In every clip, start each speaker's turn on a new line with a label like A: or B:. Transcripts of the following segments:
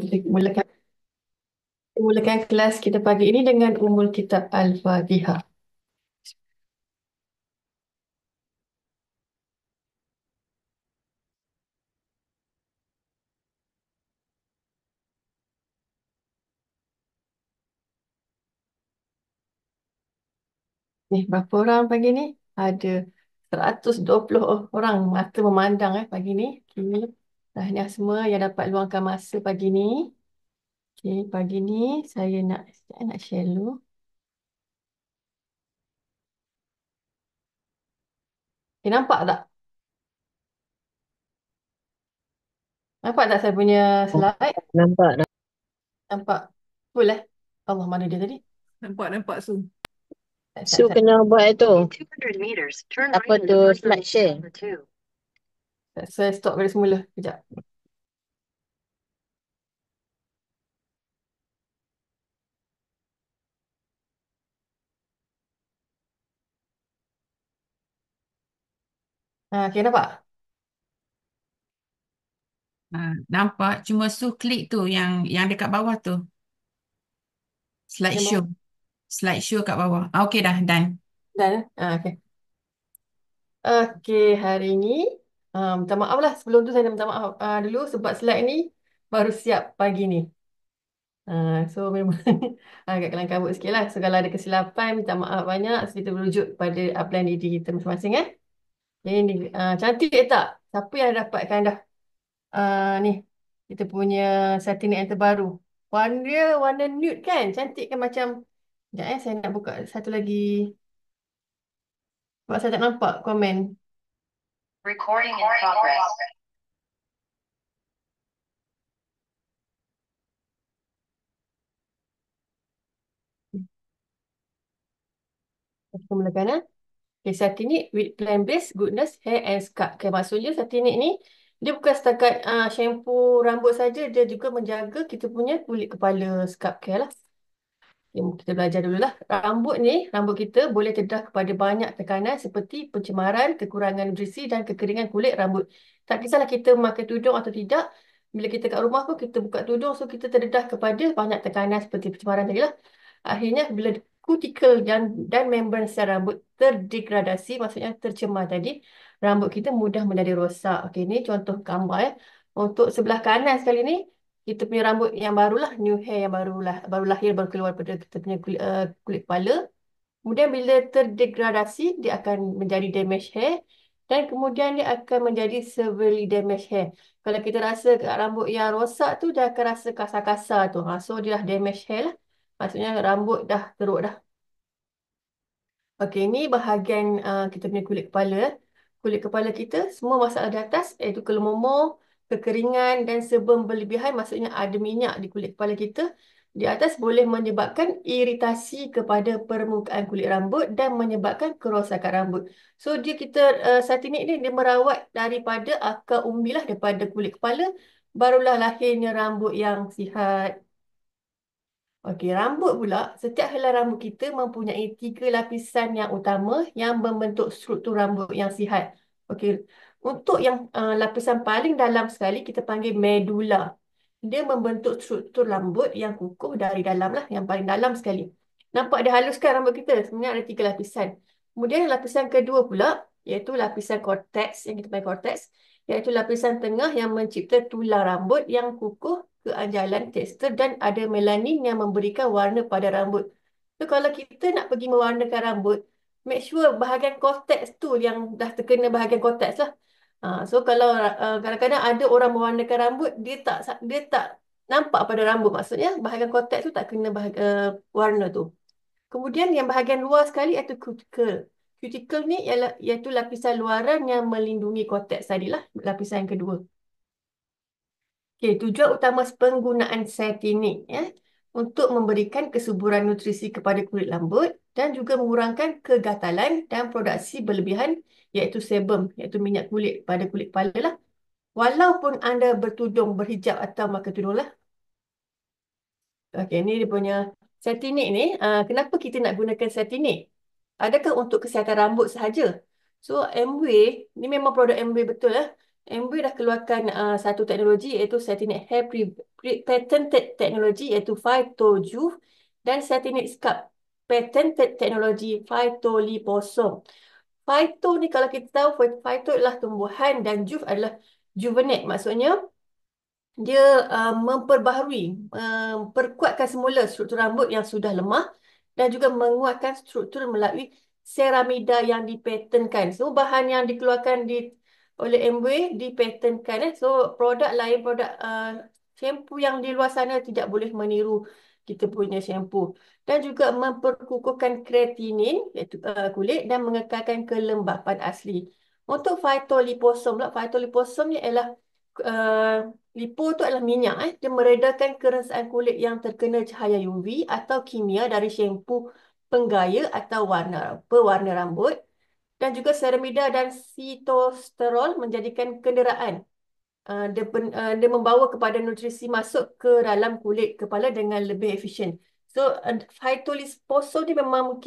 A: Kita mulakan kelas kita pagi ini dengan Ummul Kitab Al-Fatihah. Berapa orang pagi ni? Ada 120 orang mata memandang pagi ni. Okay. Tahniah semua yang dapat luangkan masa pagi ni. Okay, pagi ni saya nak share dulu. Okay, nampak tak? Nampak tak saya punya slide?
B: Nampak.
A: Nampak? Full Allah, mana dia tadi?
C: Nampak Su.
B: Su kena buat itu. Apa tu slide share?
A: Saya stop dari semula. Kejap. Okay, nampak?
C: Nampak cuma Su klik tu yang dekat bawah tu.
A: Yang
C: Slideshow.
A: bawah.
C: Slideshow kat bawah. Okey dah, done.
A: Dan, okay. Okey, hari ini minta maaf lah. Sebelum tu saya nak minta maaf dulu sebab slide ni baru siap pagi ni. So memang agak kelang kabut sikit lah. So kalau ada kesilapan, minta maaf banyak. So kita merujuk pada upline diri kita masing-masing Jadi ni, cantik tak? Siapa yang dapatkan dah ni kita punya setting yang terbaru. Warna dia warna nude kan? Cantik kan macam. Sekejap saya nak buka satu lagi. Sebab saya tak nampak komen.
D: Recording in progress.
A: Kita mulakan Okay, Satinik with plant-based goodness hair and scalp. Okay, maksudnya Satinik ni dia bukan setakat shampoo rambut saja, dia juga menjaga kita punya kulit kepala, scalp care lah. Okay, kita belajar dulu lah. Rambut kita boleh terdedah kepada banyak tekanan seperti pencemaran, kekurangan nutrisi dan kekeringan kulit rambut. Tak kisahlah kita memakai tudung atau tidak, bila kita kat rumah pun kita buka tudung, so kita terdedah kepada banyak tekanan seperti pencemaran tadi lah. Akhirnya bila kutikel dan membran sel rambut terdegradasi, maksudnya tercemar tadi, rambut kita mudah menjadi rosak. Okey, ini contoh gambar Untuk sebelah kanan sekali ni, kita punya rambut yang barulah, new hair yang baru lahir, baru keluar pada kita punya kulit kepala. Kemudian bila terdegradasi, dia akan menjadi damaged hair dan kemudian dia akan menjadi severely damaged hair. Kalau kita rasa kat rambut yang rosak tu, dia akan rasa kasar-kasar tu. So dia dah damaged hair lah. Maksudnya rambut dah teruk dah. Okey, ini bahagian kita punya kulit kepala. Kulit kepala kita, semua masalah di atas, iaitu kelumur, kekeringan dan sebum berlebihan, maksudnya ada minyak di kulit kepala kita. Di atas boleh menyebabkan iritasi kepada permukaan kulit rambut dan menyebabkan kerosakan rambut. So, saat ini dia merawat daripada akar umbi lah, daripada kulit kepala, barulah lahirnya rambut yang sihat. Okey, rambut pula, setiap helai rambut kita mempunyai 3 lapisan yang utama yang membentuk struktur rambut yang sihat. Okey, untuk yang lapisan paling dalam sekali kita panggil medula. Dia membentuk struktur rambut yang kukuh dari dalam lah, yang paling dalam sekali. Nampak dia haluskan rambut kita, sebenarnya ada 3 lapisan. Kemudian lapisan kedua pula, iaitu lapisan cortex, yang kita panggil cortex, iaitu lapisan tengah yang mencipta tulang rambut yang kukuh, keanjalan, tekstur dan ada melanin yang memberikan warna pada rambut. So kalau kita nak pergi mewarnakan rambut, make sure bahagian cortex tu yang dah terkena bahagian cortex lah. So kalau kadang-kadang ada orang mewarnakan rambut, dia tak nampak pada rambut. Maksudnya bahagian cortex tu tak kena warna tu. Kemudian yang bahagian luar sekali iaitu cuticle. Cuticle ni iaitu lapisan luaran yang melindungi cortex tadilah, lapisan yang kedua. Okey, tujuan utama penggunaan setinik untuk memberikan kesuburan nutrisi kepada kulit rambut dan juga mengurangkan kegatalan dan produksi berlebihan iaitu sebum, iaitu minyak kulit pada kulit kepala lah. Walaupun anda bertudung, berhijab atau pakai tudung lah. Okey, ni dia punya setinik ni. Kenapa kita nak gunakan setinik? Adakah untuk kesihatan rambut sahaja? So, Amway, ni memang produk Amway betul . Amway dah keluarkan satu teknologi iaitu Cetinet Hair Patented Teknologi iaitu Phyto-Juve dan Cetinet Scalp Patented Teknologi Phytoliposome. Phyto ni kalau kita tahu, phyto adalah tumbuhan dan Juve adalah juvenate. Maksudnya dia memperbaharui, memperkuatkan semula struktur rambut yang sudah lemah dan juga menguatkan struktur melalui ceramida yang dipatenkan. So, bahan yang dikeluarkan oleh Amway dipatenkan. So, produk lain, produk shampoo yang di luar sana tidak boleh meniru kita punya shampoo. Dan juga memperkukuhkan kreatinin, iaitu kulit, dan mengekalkan kelembapan asli. Untuk phytoliposome pula, phytoliposome ni ialah lipo tu adalah minyak. Dia meredakan kerasaan kulit yang terkena cahaya UV atau kimia dari shampoo penggaya atau pewarna rambut. Dan juga ceramida dan sitosterol menjadikan kenderaan. Dia membawa kepada nutrisi masuk ke dalam kulit kepala dengan lebih efisien. So, phytoliposome ni memang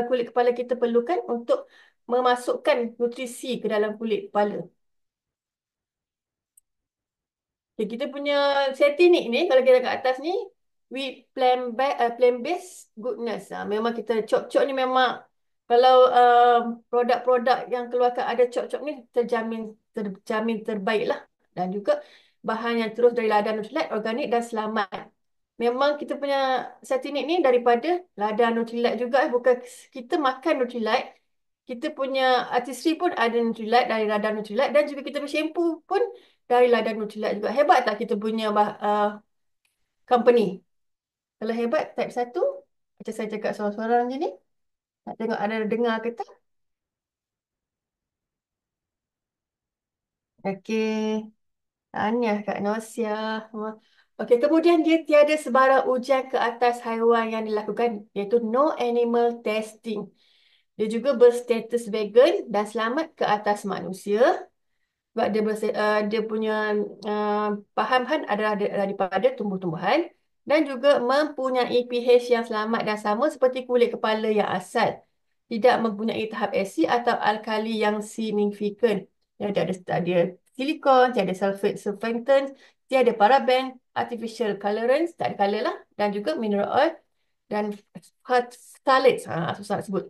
A: kulit kepala kita perlukan untuk memasukkan nutrisi ke dalam kulit kepala. Okay, kita punya setinik ni, kalau kita kat atas ni, with plant-based goodness. Memang kita cop-cop ni memang, kalau produk-produk yang keluarkan ada cop-cop ni, terjamin terbaik lah. Dan juga bahan yang terus dari ladang Nutrilite, organik dan selamat. Memang kita punya setinik ni daripada ladang Nutrilite juga. Bukan kita makan Nutrilite, kita punya artistry pun ada Nutrilite, dari ladang Nutrilite, dan juga kita punya shampoo pun dari ladang Nutrilite juga. Hebat tak kita punya company? Kalau hebat, type 1. Macam saya cakap sorang-sorang je ni. Nak tengok ada dengar ke tak? Okey. Tahniah Kak Nosia. Okey, kemudian dia tiada sebarang ujian ke atas haiwan yang dilakukan, iaitu no animal testing. Dia juga berstatus vegan dan selamat ke atas manusia. Sebab dia punya bahan-bahan adalah daripada tumbuh-tumbuhan dan juga mempunyai pH yang selamat dan sama seperti kulit kepala yang asal. Tidak mempunyai tahap asid atau alkali yang signifikan. Yang ada silikon, tiada sulfate surfactants, tiada paraben, artificial colorants, tak ada color lah, dan juga mineral oil dan phthalates. Susah nak sebut.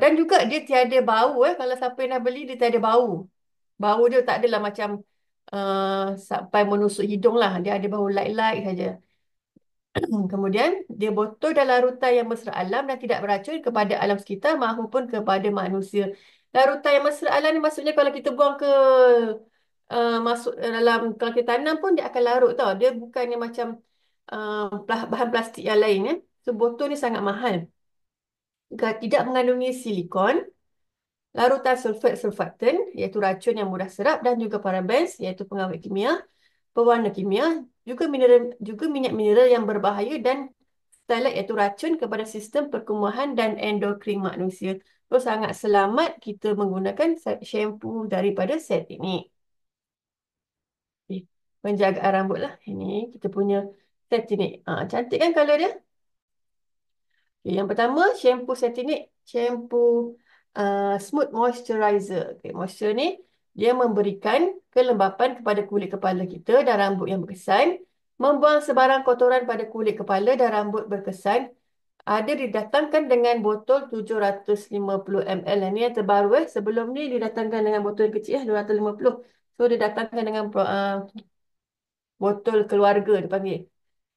A: Dan juga dia tiada bau. Kalau siapa yang dah beli, dia tiada bau. Bau dia tak adalah macam sampai menusuk hidung lah. Dia ada bau light-light saja. Kemudian, dia botol dan larutan yang mesra alam dan tidak beracun kepada alam sekitar maupun kepada manusia. Larutan yang mesra alam ni maksudnya kalau kita buang ke masuk dalam, kalau kita tanam pun dia akan larut tau. Dia bukannya macam bahan plastik yang lain. So, botol ni sangat mahal. Tidak mengandungi silikon, larutan sulfat surfaktan iaitu racun yang mudah serap, dan juga parabens iaitu pengawet kimia, pewarna kimia, juga minyak mineral yang berbahaya, dan phthalates iaitu racun kepada sistem perkembuhan dan endokrin manusia. So, sangat selamat kita menggunakan shampoo daripada set ini. Penjagaan rambut lah. Ini kita punya set ini. Cantik kan color dia? Okay, yang pertama, shampoo Cetinet, shampoo smooth moisturizer. Okay, moisture ni dia memberikan kelembapan kepada kulit kepala kita dan rambut yang berkesan, membuang sebarang kotoran pada kulit kepala dan rambut berkesan. Ada didatangkan dengan botol 750 ml. Ini yang terbaru. Sebelum ni didatangkan dengan botol yang kecil 250. So didatangkan dengan botol keluarga dipanggil.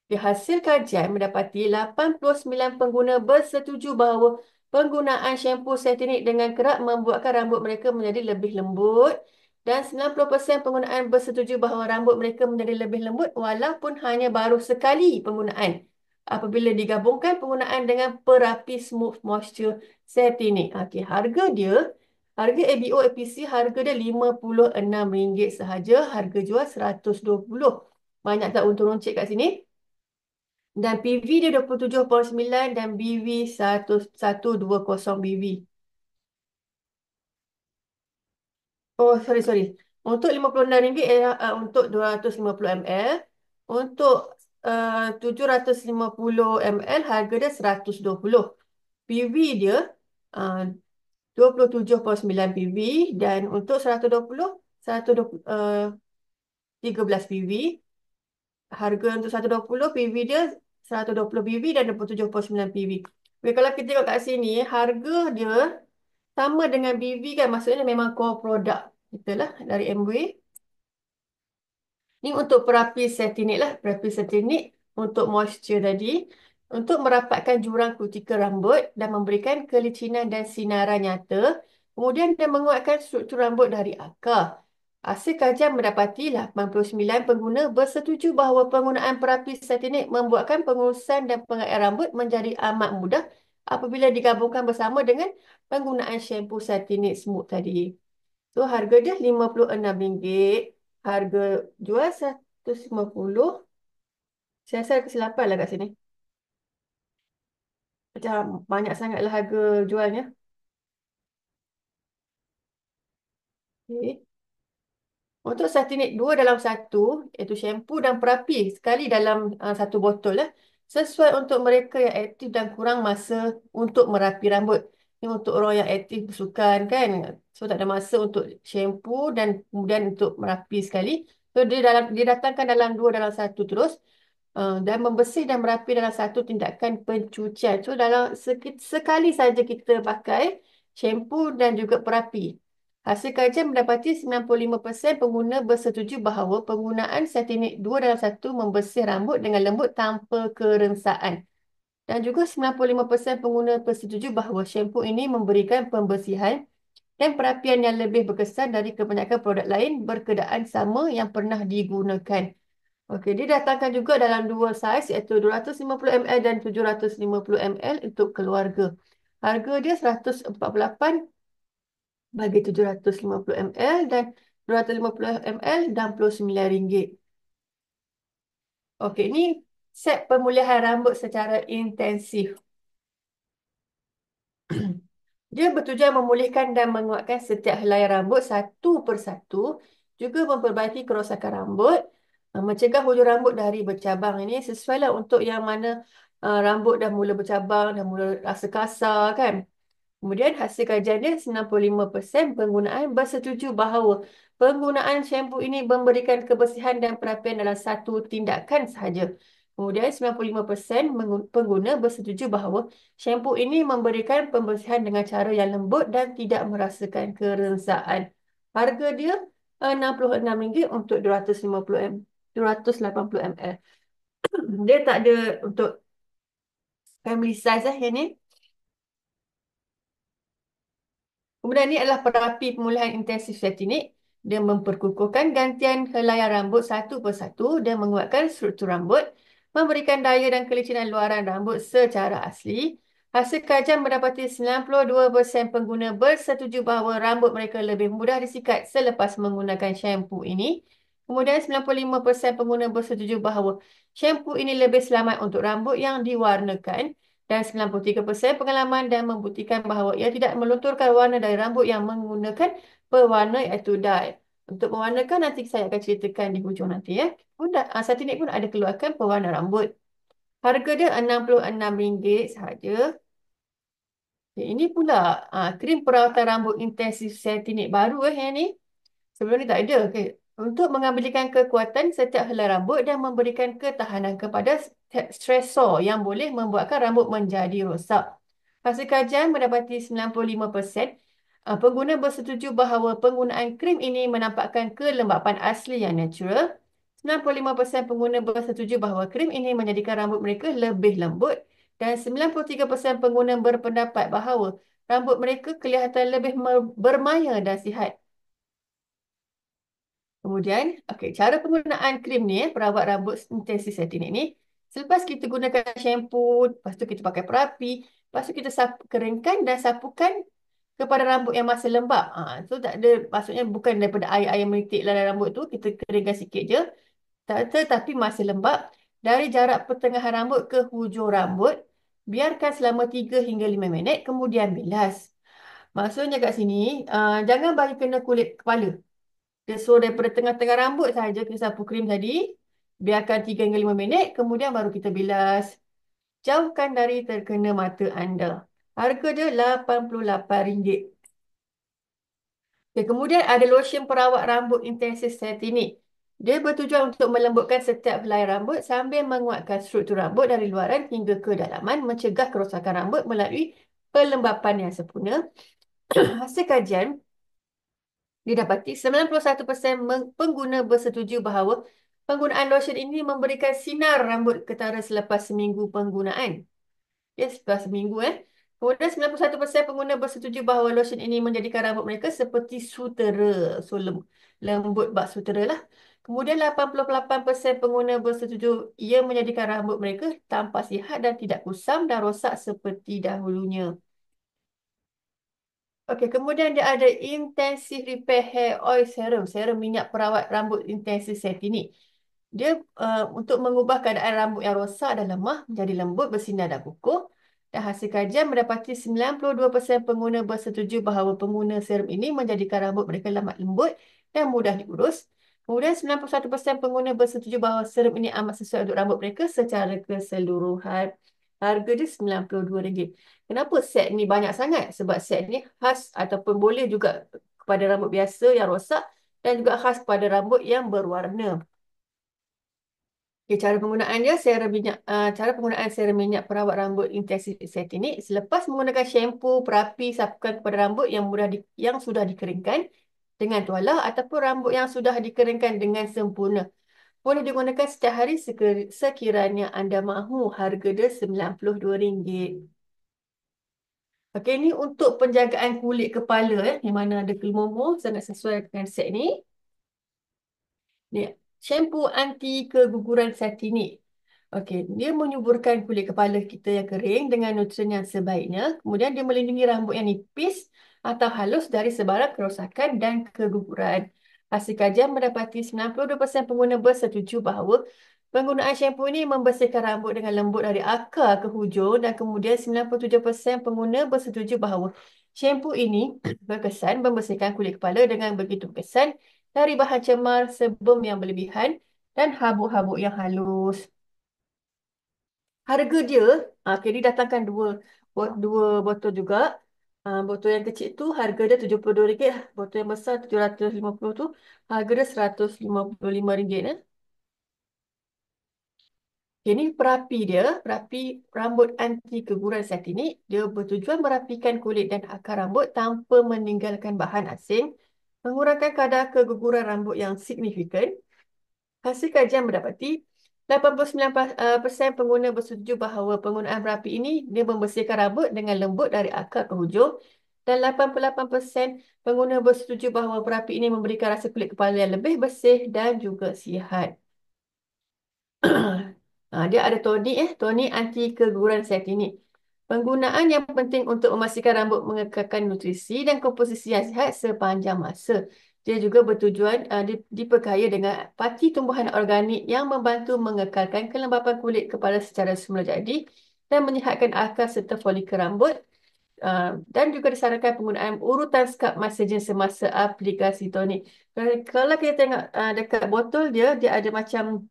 A: Hasil kajian mendapati 89 pengguna bersetuju bahawa penggunaan shampoo Cetinet dengan kerap membuatkan rambut mereka menjadi lebih lembut, dan 90% penggunaan bersetuju bahawa rambut mereka menjadi lebih lembut walaupun hanya baru sekali penggunaan apabila digabungkan penggunaan dengan perapi smooth moisture Cetinet. Okey, harga ABO APC harga dia RM56 sahaja, harga jual RM120. Banyak tak untung runcit kat sini? Dan PV dia 27.9 dan BV 120 BV. Oh, sorry. Untuk RM56 untuk 250 ml. Untuk 750 ml harga dia 120. PV dia 27.9 PV, dan untuk 120 13 PV. Harga untuk 120 PV dia 120 PV dan 27.9 PV. Jadi kalau kita tengok kat sini, harga dia sama dengan BV kan, maksudnya memang core product kita lah dari Amway. Ni untuk perapis setinik lah, perapis setinik untuk moisture tadi, untuk merapatkan jurang kutikal rambut dan memberikan kelicinan dan sinaran nyata. Kemudian dia menguatkan struktur rambut dari akar. Hasil kajian mendapati 89 pengguna bersetuju bahawa penggunaan perapis setinik membuatkan pengurusan dan pengairan rambut menjadi amat mudah apabila digabungkan bersama dengan penggunaan shampoo setinik smooth tadi. So, harga dia RM56. Harga jual 150. Saya rasa ada kesilapan lah kat sini. Macam banyak sangatlah harga jualnya. Okay. Untuk Satinik 2 dalam 1, iaitu shampoo dan perapi sekali dalam satu botol lah. Sesuai untuk mereka yang aktif dan kurang masa untuk merapi rambut. Ini untuk orang yang aktif bersukan kan. So tak ada masa untuk shampoo dan kemudian untuk merapi sekali. So dia datangkan dalam 2 dalam 1 terus. Dan membersih dan merapi dalam satu tindakan pencucian. So sekali saja kita pakai shampoo dan juga perapi. Hasil kajian mendapati 95% pengguna bersetuju bahawa penggunaan Satinik 2 dalam 1 membersih rambut dengan lembut tanpa kerengsaan. Dan juga 95% pengguna bersetuju bahawa shampoo ini memberikan pembersihan dan perapian yang lebih berkesan dari kebanyakan produk lain berkedaan sama yang pernah digunakan. Okey, dia datangkan juga dalam 2 saiz iaitu 250 ml dan 750 ml untuk keluarga. Harga dia 148 bagi 750 ml dan 250 ml RM69. Okey, ini set pemulihan rambut secara intensif. Dia bertujuan memulihkan dan menguatkan setiap helai rambut satu persatu, juga memperbaiki kerosakan rambut, mencegah hujung rambut dari bercabang. Ini sesuailah untuk yang mana rambut dah mula bercabang, dah mula rasa kasar kan. Kemudian hasil kajian dia 95% penggunaan bersetuju bahawa penggunaan shampoo ini memberikan kebersihan dan perapian dalam satu tindakan sahaja. Kemudian 95% pengguna bersetuju bahawa shampoo ini memberikan pembersihan dengan cara yang lembut dan tidak merasakan kerengsaan. Harga dia RM66 untuk 280 ml. Dia tak ada untuk family size yang ni. Kemudian ini adalah perapi pemulihan intensif setinik. Dia memperkukuhkan gantian helaian rambut satu persatu dan menguatkan struktur rambut, memberikan daya dan kelicinan luaran rambut secara asli. Hasil kajian mendapati 92% pengguna bersetuju bahawa rambut mereka lebih mudah disikat selepas menggunakan shampoo ini. Kemudian 95% pengguna bersetuju bahawa shampoo ini lebih selamat untuk rambut yang diwarnakan. Dan 93% pengalaman dan membuktikan bahawa ia tidak melunturkan warna dari rambut yang menggunakan pewarna iaitu dye. Untuk mewarnakan nanti saya akan ceritakan di hujung nanti ya. Satinik pun ada keluarkan pewarna rambut. Harga dia RM66 sahaja. Okay, ini pula krim perawatan rambut intensif Satinik baru yang ni. Sebelum ni tak ada. Okay. Untuk mengambilkan kekuatan setiap helai rambut dan memberikan ketahanan kepada stresor yang boleh membuatkan rambut menjadi rosak. Hasil kajian mendapati 95% pengguna bersetuju bahawa penggunaan krim ini menampakkan kelembapan asli yang natural. 95% pengguna bersetuju bahawa krim ini menjadikan rambut mereka lebih lembut dan 93% pengguna berpendapat bahawa rambut mereka kelihatan lebih bermaya dan sihat. Kemudian, okey, cara penggunaan krim ni, perawat rambut intensif setinik ni, selepas kita gunakan shampoo, lepas tu kita pakai perapi, lepas tu kita keringkan dan sapukan kepada rambut yang masih lembap. So tak ada, maksudnya bukan daripada air-air menitik dalam rambut tu, kita keringkan sikit je, tetapi masih lembap. Dari jarak pertengahan rambut ke hujung rambut, biarkan selama 3 hingga 5 minit, kemudian bilas. Maksudnya kat sini, jangan bagi kena kulit kepala. Dia suruh daripada tengah-tengah rambut saja kita sapu krim tadi. Biarkan 3 hingga 5 minit. Kemudian baru kita bilas. Jauhkan dari terkena mata anda. Harga dia RM88. Okay, kemudian ada lotion perawat rambut intensif setinik. Dia bertujuan untuk melembutkan setiap helai rambut sambil menguatkan struktur rambut dari luaran hingga ke dalaman, mencegah kerosakan rambut melalui pelembapan yang sempurna. Hasil kajian didapati 91% pengguna bersetuju bahawa penggunaan lotion ini memberikan sinar rambut ketara selepas seminggu penggunaan. Ya, selepas seminggu. Kemudian 91% pengguna bersetuju bahawa lotion ini menjadikan rambut mereka seperti sutera. So, lembut bak sutera lah. Kemudian 88% pengguna bersetuju ia menjadikan rambut mereka tampak sihat dan tidak kusam dan rosak seperti dahulunya. Okey, kemudian dia ada Intensive Repair Hair Oil Serum, serum minyak perawat rambut intensif setinik. Dia untuk mengubah keadaan rambut yang rosak dan lemah menjadi lembut, bersinar dan kukuh. Dan hasil kajian mendapati 92% pengguna bersetuju bahawa pengguna serum ini menjadikan rambut mereka lembut dan mudah diurus. Kemudian 91% pengguna bersetuju bahawa serum ini amat sesuai untuk rambut mereka secara keseluruhan. Harga dia RM92. Kenapa set ni banyak sangat? Sebab set ni khas ataupun boleh juga kepada rambut biasa yang rosak dan juga khas kepada rambut yang berwarna. Okay, cara penggunaan serum minyak perawat rambut intensif setinik selepas menggunakan shampoo, perapi, sapukan kepada rambut yang sudah dikeringkan dengan tuala ataupun rambut yang sudah dikeringkan dengan sempurna. Boleh digunakan setiap hari sekiranya anda mahu. Harga dia RM92. Okey, ini untuk penjagaan kulit kepala yang mana ada kelumur, sangat sesuai dengan set ni. Ni, shampoo anti keguguran setinik. Okey, dia menyuburkan kulit kepala kita yang kering dengan nutrien yang sebaiknya. Kemudian dia melindungi rambut yang nipis atau halus dari sebarang kerosakan dan keguguran. Hasil kajian mendapati 92% pengguna bersetuju bahawa penggunaan shampoo ini membersihkan rambut dengan lembut dari akar ke hujung dan kemudian 97% pengguna bersetuju bahawa shampoo ini berkesan membersihkan kulit kepala dengan begitu berkesan dari bahan cemar, sebum yang berlebihan dan habuk-habuk yang halus. Harga dia, okay, dia datangkan dua botol juga. Botol yang kecil tu harga dia RM72. Botol yang besar RM750 tu harga dia RM155. Ini perapi rambut anti keguguran setinik. Dia bertujuan merapikan kulit dan akar rambut tanpa meninggalkan bahan asing, mengurangkan kadar keguguran rambut yang signifikan. Hasil kajian mendapati 89% pengguna bersetuju bahawa penggunaan perapi ini dia membersihkan rambut dengan lembut dari akar ke hujung dan 88% pengguna bersetuju bahawa perapi ini memberikan rasa kulit kepala yang lebih bersih dan juga sihat. Dia ada tonik anti keguguran setinik. Penggunaan yang penting untuk memastikan rambut mengekalkan nutrisi dan komposisi yang sihat sepanjang masa. Dia juga bertujuan diperkaya dengan parti tumbuhan organik yang membantu mengekalkan kelembapan kulit kepala secara semula jadi dan menyihatkan akar serta folikel rambut. Dan juga disarankan penggunaan urutan skap masajen semasa aplikasi tonik. Kalau kita tengok dekat botol dia ada macam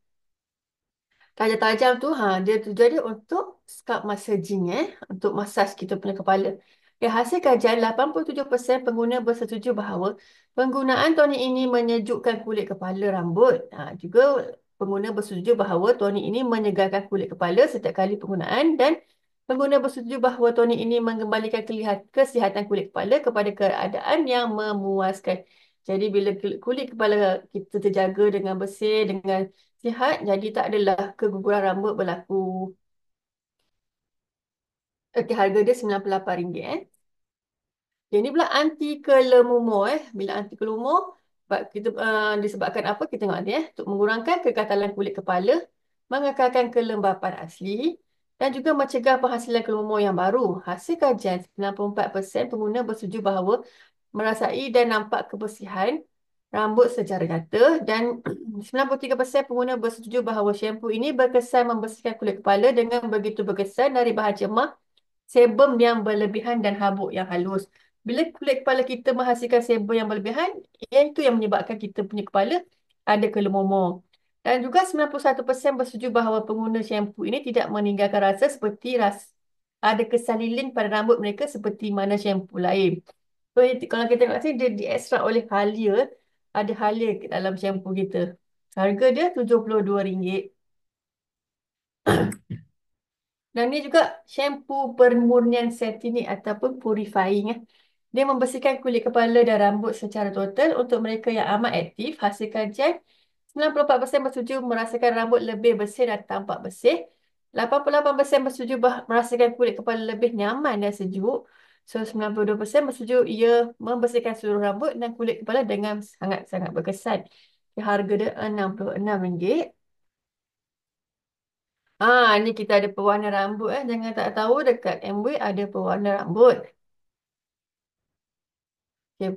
A: tajam-tajam tu, dia tujuan dia untuk scalp massaging, untuk masaj kita punya kepala. Ya, hasil kajian 87% pengguna bersetuju bahawa penggunaan tonik ini menyejukkan kulit kepala rambut. Juga pengguna bersetuju bahawa tonik ini menyegarkan kulit kepala setiap kali penggunaan dan pengguna bersetuju bahawa tonik ini mengembalikan kesihatan kulit kepala kepada keadaan yang memuaskan. Jadi bila kulit kepala kita terjaga dengan bersih, dengan sihat, jadi tak adalah keguguran rambut berlaku. Okey, harga dia RM98. Ini pula anti kelumur. Bila anti kelumur, kita disebabkan apa? Kita tengok ni untuk mengurangkan kegatalan kulit kepala, mengekalkan kelembapan asli dan juga mencegah penghasilan kelumur yang baru. Hasil kajian 94% pengguna bersetuju bahawa merasai dan nampak kebersihan rambut secara nyata dan 93% pengguna bersetuju bahawa shampoo ini berkesan membersihkan kulit kepala dengan begitu berkesan dari bahan cemar, sebum yang berlebihan dan habuk yang halus. Bila kulit kepala kita menghasilkan sebum yang berlebihan, itu yang menyebabkan kita punya kepala ada kelumur. Dan juga 91% bersetuju bahawa pengguna shampoo ini tidak meninggalkan rasa seperti ada kesan lilin pada rambut mereka seperti mana shampoo lain. Kalau kita tengok sini, dia diekstrak oleh Halia. Ada Halia dalam shampoo kita. Harga dia RM72. Dan ni juga shampoo permurnian setinik ataupun purifying. Dia membersihkan kulit kepala dan rambut secara total. Untuk mereka yang amat aktif, hasil kajian 94% bersetuju merasakan rambut lebih bersih dan tampak bersih. 88% bersetuju merasakan kulit kepala lebih nyaman dan sejuk. So, 92% bersetuju ia membersihkan seluruh rambut dan kulit kepala dengan sangat-sangat berkesan. Harga dia RM66. Ni kita ada pewarna rambut. Jangan tak tahu dekat Amway ada pewarna rambut. Okay.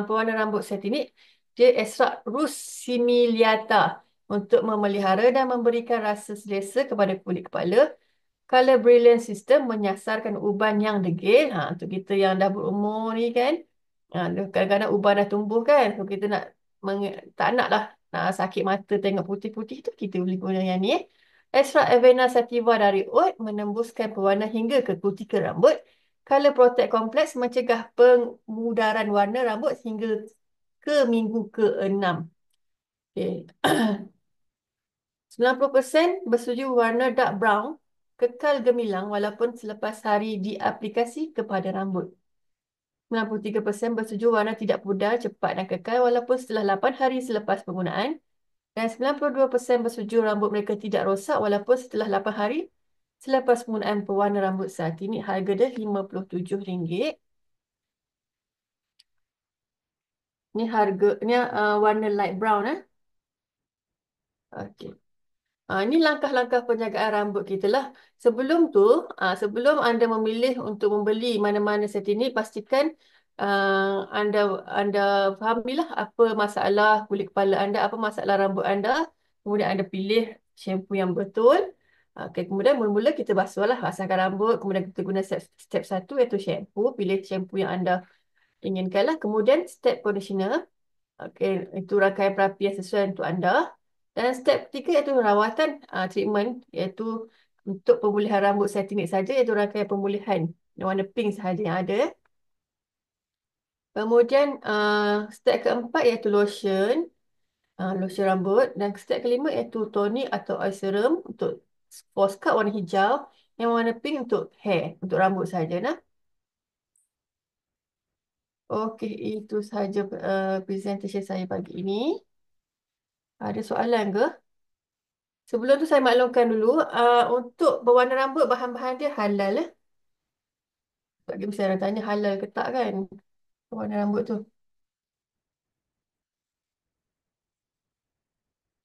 A: Pewarna rambut setinik, dia ekstrak Rus similiata untuk memelihara dan memberikan rasa selesa kepada kulit kepala. Color Brilliant System menyasarkan uban yang degil. Untuk kita yang dah berumur ni kan. Kadang-kadang uban dah tumbuh kan. So kita tak nak lah sakit mata tengok putih-putih tu. Kita boleh guna yang ni. Extract Avena Sativa dari oat menembuskan pewarna hingga ke kutikel rambut. Color Protect Complex mencegah pemudaran warna rambut hingga ke minggu ke-6. Okay. 90% bersetuju warna dark brown kekal gemilang walaupun selepas hari diaplikasi kepada rambut. 93% bersetuju warna tidak pudar, cepat dan kekal walaupun setelah 8 hari selepas penggunaan. Dan 92% bersetuju rambut mereka tidak rosak walaupun setelah 8 hari selepas penggunaan pewarna rambut saat ini. Harga dia RM57. Ni harga warna light brown. Okey. Ini langkah-langkah penjagaan rambut kita lah. Sebelum anda memilih untuk membeli mana-mana set ini, pastikan anda fahamilah apa masalah kulit kepala anda, apa masalah rambut anda. Kemudian anda pilih shampoo yang betul. Okay, kemudian mula-mula kita basahkan rambut. Kemudian kita guna step 1 iaitu shampoo. Pilih shampoo yang anda inginkan lah. Kemudian step conditioner. Okey, itu rangkaian perapian sesuai untuk anda. Dan step 3 iaitu rawatan treatment, iaitu untuk pemulihan rambut setinik saja, iaitu rangkaian pemulihan warna pink sahaja yang ada. Kemudian step keempat iaitu lotion, lotion rambut. Dan step kelima iaitu tonik atau oil serum untuk for scalp warna hijau, yang warna pink untuk hair, untuk rambut sahaja. Okey, itu sahaja presentation saya pagi ini. Ada soalan ke? Sebelum tu saya maklumkan dulu, untuk berwarna rambut bahan-bahan dia halal. Sebab mesti orang tanya halal ke tak kan, warna rambut tu.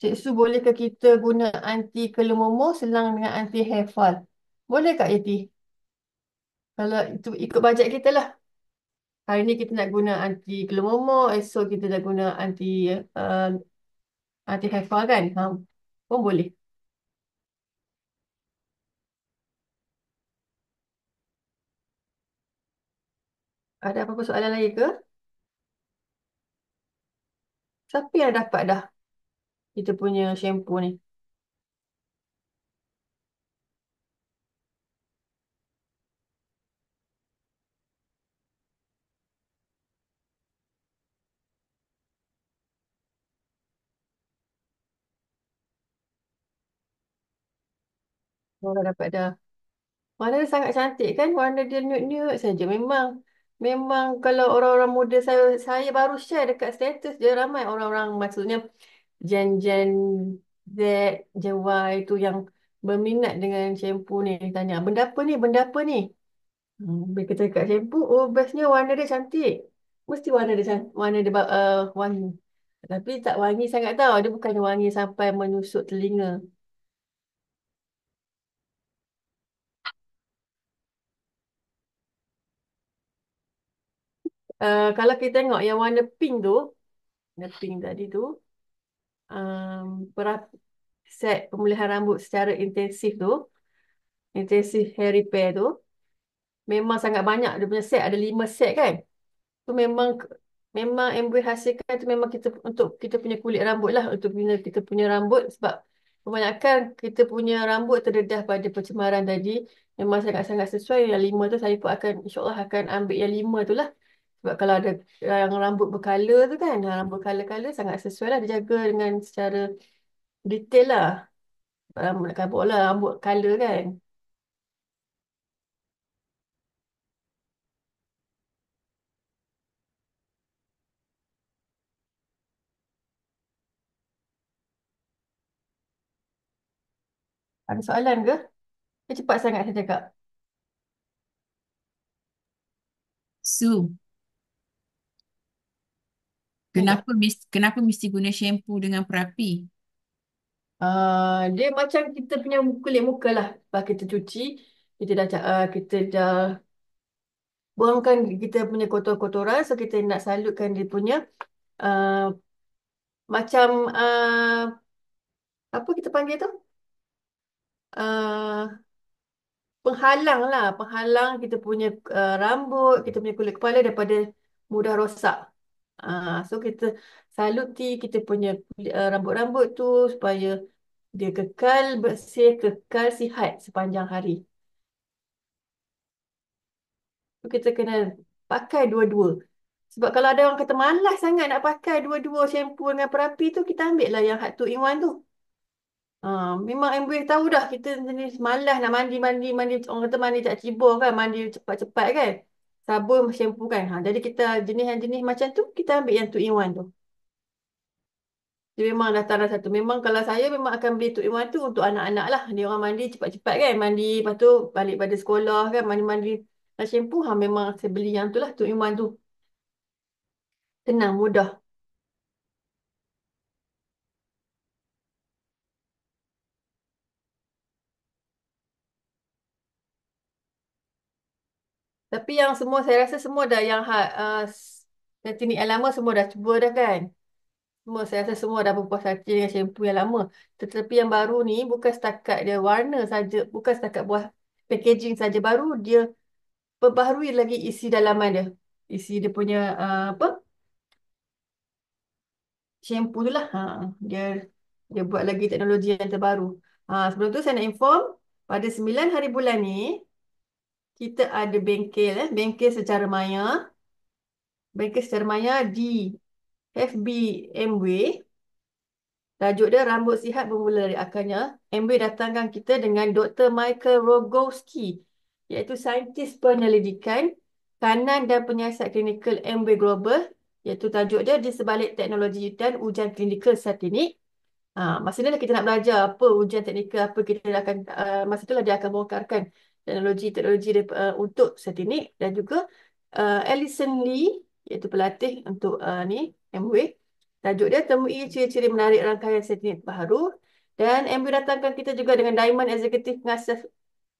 A: Cik Su, bolehkah kita guna anti kelumomo selang dengan anti hair fall? Boleh Kak Yeti? Kalau itu ikut bajet kita lah. Hari ni kita nak guna anti kelumomo, esok kita nak guna uh, anti hair fall kan? Pun boleh. Ada apa-apa soalan lagi ke? Siapa yang dapat dah kita punya shampoo ni? Orang dapat dah. Warna dia sangat cantik kan? Warna dia nude-nude saja. Memang kalau orang-orang muda, saya baru share dekat status dia, ramai orang-orang, maksudnya Gen Z, Gen Y itu yang berminat dengan shampoo ni. Tanya, benda apa ni? Benda apa ni? Bila kita dekat shampoo, oh bestnya warna dia cantik. Mesti warna dia cantik, warna dia wangi. Tapi tak wangi sangat tau. Dia bukan wangi sampai menusuk telinga. Kalau kita tengok yang warna pink tu, warna pink tadi tu, um, perap- set pemulihan rambut secara intensif tu, intensif hair repair tu, memang sangat banyak. Dia punya set ada 5 set kan. Tu memang Amway hasilkan tu memang kita untuk kita punya kulit rambut lah, untuk kita punya rambut, sebab kebanyakan kita punya rambut terdedah pada pencemaran tadi, memang sangat-sangat sesuai. Yang 5 tu saya pun akan, insyaAllah akan ambil yang 5 tu lah. Sebab kalau ada yang rambut berkala tu kan, rambut kala-kala sangat sesuai lah, dijaga dengan secara detail lah. Rambut nak kabut lah, rambut kala kan. Ada soalan ke? Cepat sangat saya cakap.
C: Su,
A: Ya, Kak.
C: kenapa mesti guna shampoo dengan perapi?
A: Dia macam kita punya kulit muka lah. Lepas kita cuci, kita dah buangkan kita punya kotor-kotoran. So kita nak salutkan dia punya uh, macam apa kita panggil tu? Uh, Penghalang lah. Penghalang kita punya rambut, kita punya kulit kepala daripada mudah rosak. So kita saluti kita punya rambut-rambut tu supaya dia kekal bersih, kekal sihat sepanjang hari. So, kita kena pakai dua-dua. Sebab kalau ada orang kata malas sangat nak pakai dua-dua shampoo dengan perapi tu, kita ambil lah yang hard to in one tu. Memang MBA tahu dah kita jenis malas nak mandi. Orang kata mandi tak cibur kan, mandi cepat-cepat kan. Sabun, shampoo kan. Jadi kita jenis-jenis macam tu, kita ambil yang two in one tu. Dia memang dah tanda satu. Memang kalau saya memang akan beli two in one tu untuk anak-anak lah. Dia orang mandi cepat-cepat kan. Mandi, lepas tu balik pada sekolah kan. Mandi-mandi shampoo. Memang saya beli yang tu lah, two in one tu. Tenang, mudah. Tapi yang semua saya rasa semua dah yang teknik yang lama semua dah cuba dah kan. Semua saya rasa semua dah berpuas hati dengan shampoo yang lama. Tetapi yang baru ni bukan setakat dia warna saja, bukan setakat buah packaging saja baru, dia perbaharui lagi isi dalaman dia. Isi dia punya apa? Shampoo tu lah. Dia dia buat lagi teknologi yang terbaru. Sebelum tu saya nak inform pada 9 hari bulan ni kita ada bengkel secara maya. Bengkel secara maya di FBMW. Tajuk dia Rambut Sihat Bermula dari Akarnya. MB datangkan kita dengan Dr. Michael Rogowski, iaitu saintis penyelidikan kanan dan penyiasat klinikal MB Global, iaitu tajuk dia Di Sebalik Teknologi dan Ujian Klinikal Satinik. Masa ni lah kita nak belajar apa ujian teknikal, apa kita akan, masa itulah dia akan bongkarkan teknologi-teknologi dia, untuk satinik dan juga Alison Lee, iaitu pelatih untuk ni MW. Tajuk dia temui ciri-ciri menarik rangkaian satinik baru, dan MW datangkan kita juga dengan Diamond Executive Pengasas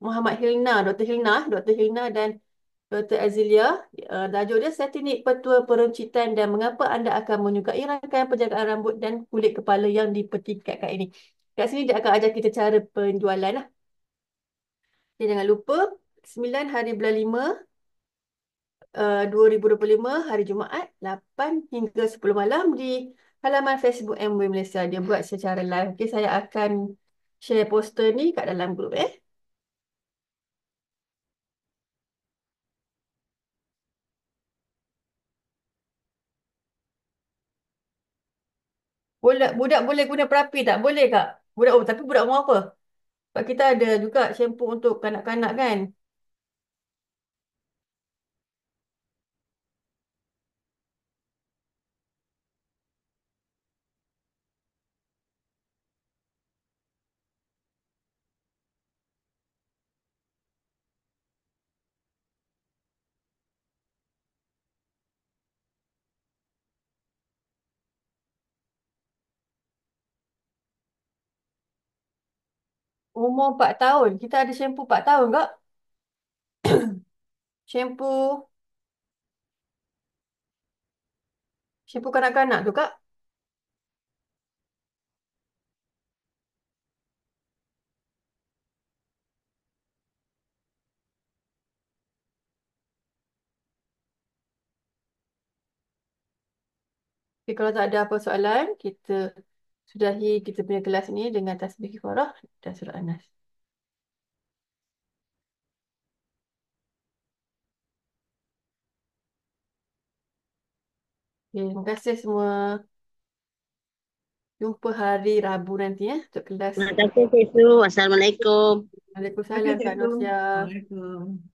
A: Muhammad Hilna, Dr. Hilna dan Dr. Azilia. Tajuk dia Satinik Petua Peruncitan dan Mengapa Anda Akan Menyukai Rangkaian Penjagaan Rambut dan Kulit Kepala yang dipertingkatkan ini. Kat sini dia akan ajar kita cara penjualan lah. Jadi jangan lupa 9 hari bulan 5 2025 hari Jumaat 8 hingga 10 malam di halaman Facebook MW Malaysia. Dia buat secara live. Okay, saya akan share poster ni kat dalam grup Budak boleh guna perapi tak? Boleh kak? Tapi budak umur apa? Sebab kita ada juga shampoo untuk kanak-kanak kan. Umur 4 tahun. Kita ada shampoo 4 tahun kak. Shampoo, shampoo kanak-kanak tu kak. Tapi kalau tak ada apa soalan, kita sudahi kita punya kelas ni dengan tasbih kifarah dan surah An-Nas. Okay, terima kasih semua. Jumpa hari Rabu nanti ya untuk kelas.
B: Terima kasih, Cikgu. Assalamualaikum.
A: Waalaikumsalam, Kak Nosya.
C: Waalaikumsalam.